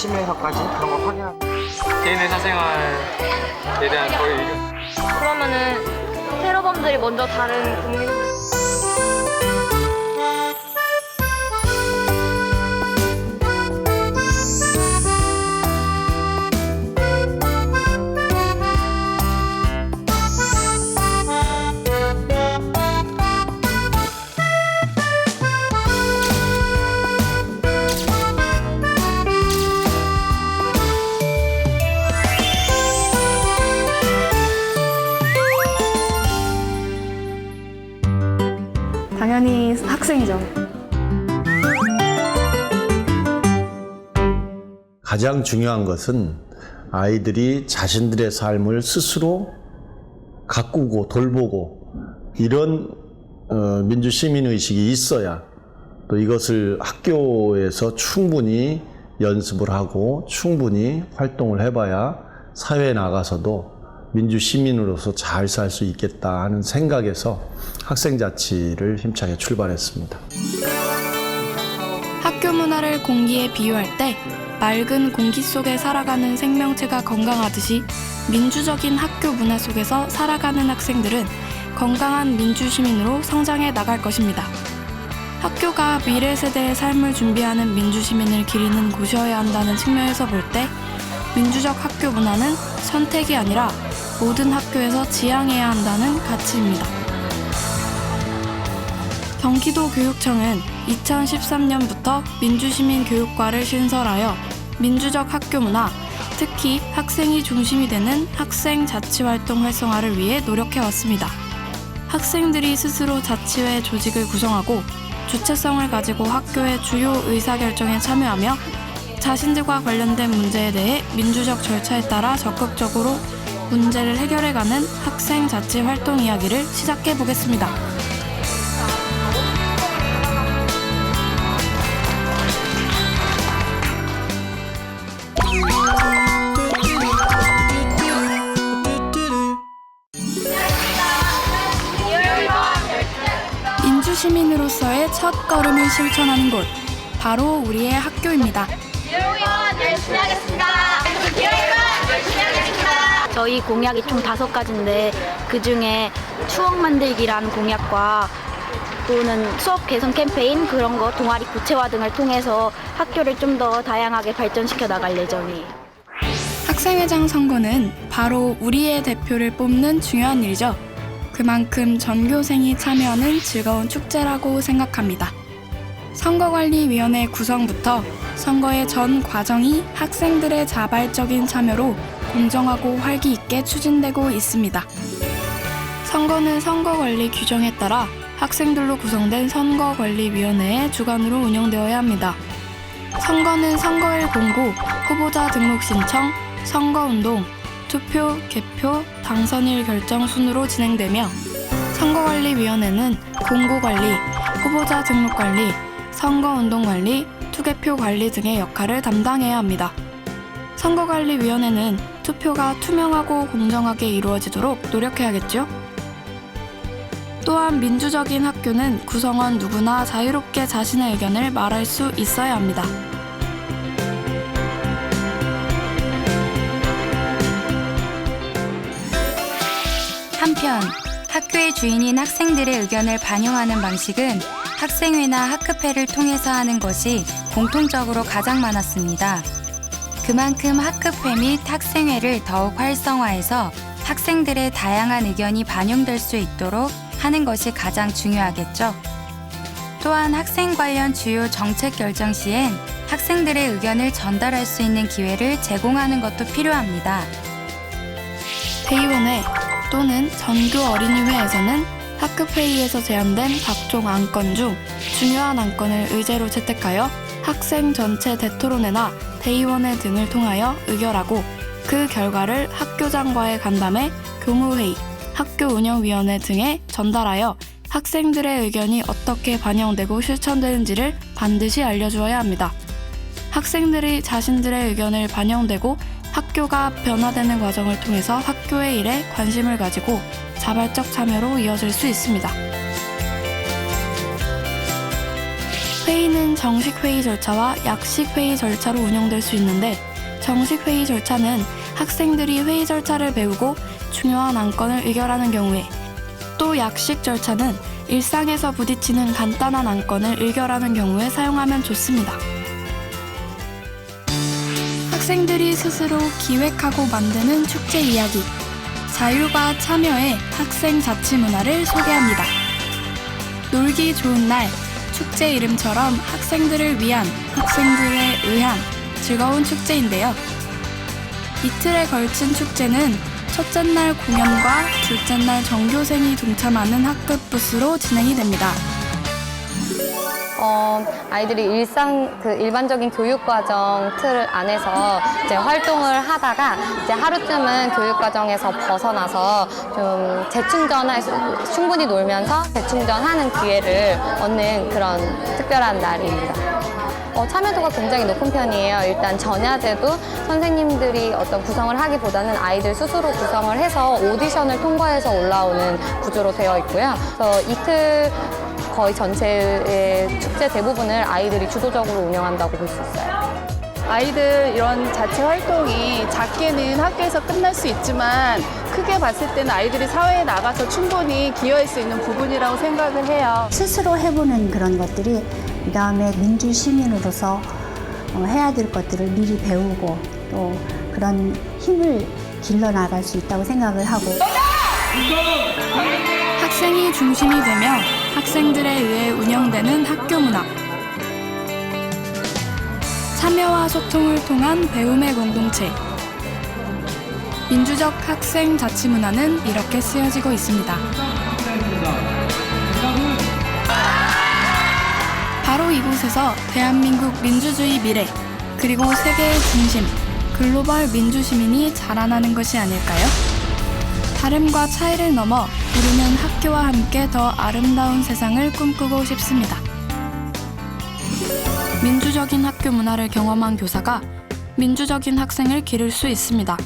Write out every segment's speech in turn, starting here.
아침에서까지 그런 걸 확인하고 개인의 사생활에 대한 저희 의견. 그러면은 테러범들이 먼저 다른 국민 당연히 학생이죠. 가장 중요한 것은 아이들이 자신들의 삶을 스스로 가꾸고 돌보고 이런 민주시민의식이 있어야 또 이것을 학교에서 충분히 연습을 하고 충분히 활동을 해봐야 사회에 나가서도 민주시민으로서 잘 살 수 있겠다 하는 생각에서 학생자치를 힘차게 출발했습니다. 학교 문화를 공기에 비유할 때 맑은 공기 속에 살아가는 생명체가 건강하듯이 민주적인 학교 문화 속에서 살아가는 학생들은 건강한 민주시민으로 성장해 나갈 것입니다. 학교가 미래 세대의 삶을 준비하는 민주시민을 기리는 곳이어야 한다는 측면에서 볼 때 민주적 학교 문화는 선택이 아니라 모든 학교에서 지향해야 한다는 가치입니다. 경기도 교육청은 2013년부터 민주시민 교육과를 신설하여 민주적 학교 문화, 특히 학생이 중심이 되는 학생 자치활동 활성화를 위해 노력해왔습니다. 학생들이 스스로 자치회 조직을 구성하고 주체성을 가지고 학교의 주요 의사결정에 참여하며 자신들과 관련된 문제에 대해 민주적 절차에 따라 적극적으로 문제를 해결해가는 학생 자치 활동 이야기를 시작해 보겠습니다. 민주시민으로서의 첫 걸음을 실천하는 곳, 바로 우리의 학교입니다. 열심히 하겠습니다. 열심히 하겠습니다. 저희 공약이 총 5가지인데 그중에 추억 만들기라는 공약과 또는 수업 개선 캠페인 그런 거 동아리 구체화 등을 통해서 학교를 좀 더 다양하게 발전시켜 나갈 예정이에요. 학생회장 선거는 바로 우리의 대표를 뽑는 중요한 일이죠. 그만큼 전교생이 참여하는 즐거운 축제라고 생각합니다. 선거관리위원회 구성부터 선거의 전 과정이 학생들의 자발적인 참여로 공정하고 활기 있게 추진되고 있습니다. 선거는 선거관리 규정에 따라 학생들로 구성된 선거관리위원회의 주관으로 운영되어야 합니다. 선거는 선거일 공고, 후보자 등록 신청, 선거운동, 투표, 개표, 당선일 결정 순으로 진행되며 선거관리위원회는 공고관리, 후보자 등록관리, 선거운동관리, 투개표 관리 등의 역할을 담당해야 합니다. 선거관리위원회는 투표가 투명하고 공정하게 이루어지도록 노력해야겠죠? 또한 민주적인 학교는 구성원 누구나 자유롭게 자신의 의견을 말할 수 있어야 합니다. 한편 학교의 주인인 학생들의 의견을 반영하는 방식은 학생회나 학급회를 통해서 하는 것이 공통적으로 가장 많았습니다. 그만큼 학급회 및 학생회를 더욱 활성화해서 학생들의 다양한 의견이 반영될 수 있도록 하는 것이 가장 중요하겠죠. 또한 학생 관련 주요 정책 결정 시엔 학생들의 의견을 전달할 수 있는 기회를 제공하는 것도 필요합니다. 대의원회 또는 전교 어린이회에서는 학급회의에서 제안된 각종 안건 중 중요한 안건을 의제로 채택하여 학생 전체 대토론회나 대의원회 등을 통하여 의결하고 그 결과를 학교장과의 간담회, 교무회의, 학교운영위원회 등에 전달하여 학생들의 의견이 어떻게 반영되고 실천되는지를 반드시 알려주어야 합니다. 학생들이 자신들의 의견을 반영되고 학교가 변화되는 과정을 통해서 학교의 일에 관심을 가지고 자발적 참여로 이어질 수 있습니다. 회의는 정식 회의 절차와 약식 회의 절차로 운영될 수 있는데, 정식 회의 절차는 학생들이 회의 절차를 배우고 중요한 안건을 의결하는 경우에, 또 약식 절차는 일상에서 부딪히는 간단한 안건을 의결하는 경우에 사용하면 좋습니다. 학생들이 스스로 기획하고 만드는 축제 이야기, 자율과 참여의 학생 자치 문화를 소개합니다. 놀기 좋은 날, 축제 이름처럼 학생들을 위한, 학생들에 의한 즐거운 축제인데요. 이틀에 걸친 축제는 첫째 날 공연과 둘째 날 전교생이 동참하는 학급 부스로 진행이 됩니다. 아이들이 일반적인 교육과정 틀 안에서 이제 활동을 하다가 이제 하루쯤은 교육과정에서 벗어나서 좀 충분히 놀면서 재충전하는 기회를 얻는 그런 특별한 날입니다. 참여도가 굉장히 높은 편이에요. 일단 전야제도 선생님들이 어떤 구성을 하기보다는 아이들 스스로 구성을 해서 오디션을 통과해서 올라오는 구조로 되어 있고요. 그래서 이틀 거의 전체의 축제 대부분을 아이들이 주도적으로 운영한다고 볼 수 있어요. 아이들 이런 자체 활동이 작게는 학교에서 끝날 수 있지만 크게 봤을 때는 아이들이 사회에 나가서 충분히 기여할 수 있는 부분이라고 생각을 해요. 스스로 해보는 그런 것들이 그다음에 민주 시민으로서 해야 될 것들을 미리 배우고 또 그런 힘을 길러나갈 수 있다고 생각을 하고, 학생이 중심이 되며 학생들에 의해 운영되는 학교 문화. 참여와 소통을 통한 배움의 공동체. 민주적 학생 자치 문화는 이렇게 쓰여지고 있습니다. 바로 이곳에서 대한민국 민주주의 미래, 그리고 세계의 중심, 글로벌 민주시민이 자라나는 것이 아닐까요? 다름과 차이를 넘어 우리는 학교와 함께 더 아름다운 세상을 꿈꾸고 싶습니다. 민주적인 학교 문화를 경험한 교사가 민주적인 학생을 기를 수 있습니다.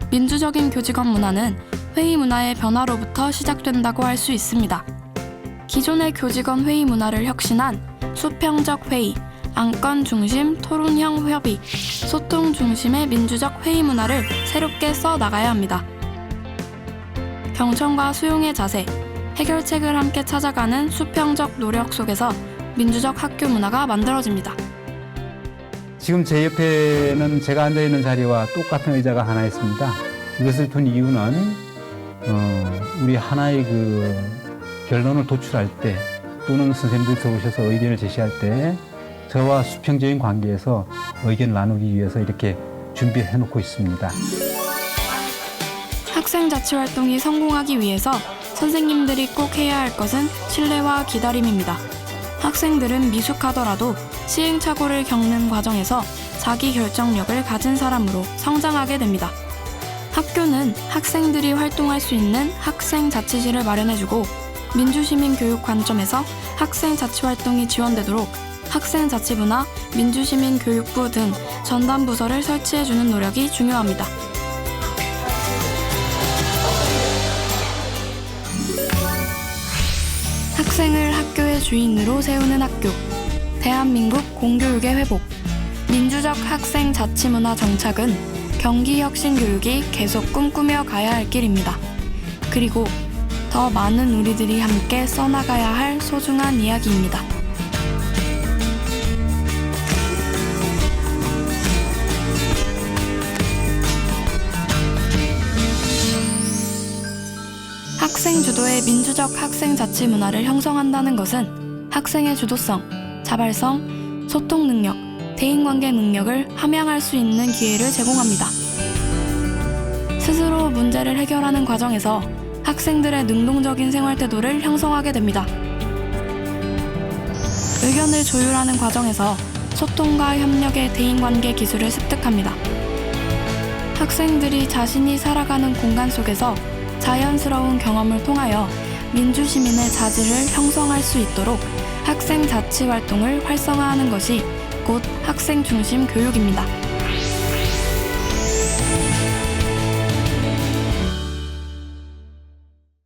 민주적인 교직원 문화는 회의 문화의 변화로부터 시작된다고 할 수 있습니다. 기존의 교직원 회의 문화를 혁신한 수평적 회의, 안건 중심 토론형 협의, 소통 중심의 민주적 회의 문화를 새롭게 써나가야 합니다. 경청과 수용의 자세, 해결책을 함께 찾아가는 수평적 노력 속에서 민주적 학교 문화가 만들어집니다. 지금 제 옆에는 제가 앉아있는 자리와 똑같은 의자가 하나 있습니다. 이것을 둔 이유는 우리 하나의 결론을 도출할 때, 또는 선생님들 들어오셔서 의견을 제시할 때 저와 수평적인 관계에서 의견을 나누기 위해서 이렇게 준비해 놓고 있습니다. 학생 자치 활동이 성공하기 위해서 선생님들이 꼭 해야 할 것은 신뢰와 기다림입니다. 학생들은 미숙하더라도 시행착오를 겪는 과정에서 자기 결정력을 가진 사람으로 성장하게 됩니다. 학교는 학생들이 활동할 수 있는 학생 자치실을 마련해주고, 민주시민 교육 관점에서 학생 자치 활동이 지원되도록 학생자치부나 민주시민교육부 등 전담 부서를 설치해주는 노력이 중요합니다. 학생을 학교의 주인으로 세우는 학교, 대한민국 공교육의 회복, 민주적 학생 자치문화 정착은 경기혁신교육이 계속 꿈꾸며 가야 할 길입니다. 그리고 더 많은 우리들이 함께 써나가야 할 소중한 이야기입니다. 학생 주도의 민주적 학생 자치 문화를 형성한다는 것은 학생의 주도성, 자발성, 소통 능력, 대인관계 능력을 함양할 수 있는 기회를 제공합니다. 스스로 문제를 해결하는 과정에서 학생들의 능동적인 생활 태도를 형성하게 됩니다. 의견을 조율하는 과정에서 소통과 협력의 대인관계 기술을 습득합니다. 학생들이 자신이 살아가는 공간 속에서 자연스러운 경험을 통하여 민주시민의 자질을 형성할 수 있도록 학생 자치 활동을 활성화하는 것이 곧 학생 중심 교육입니다.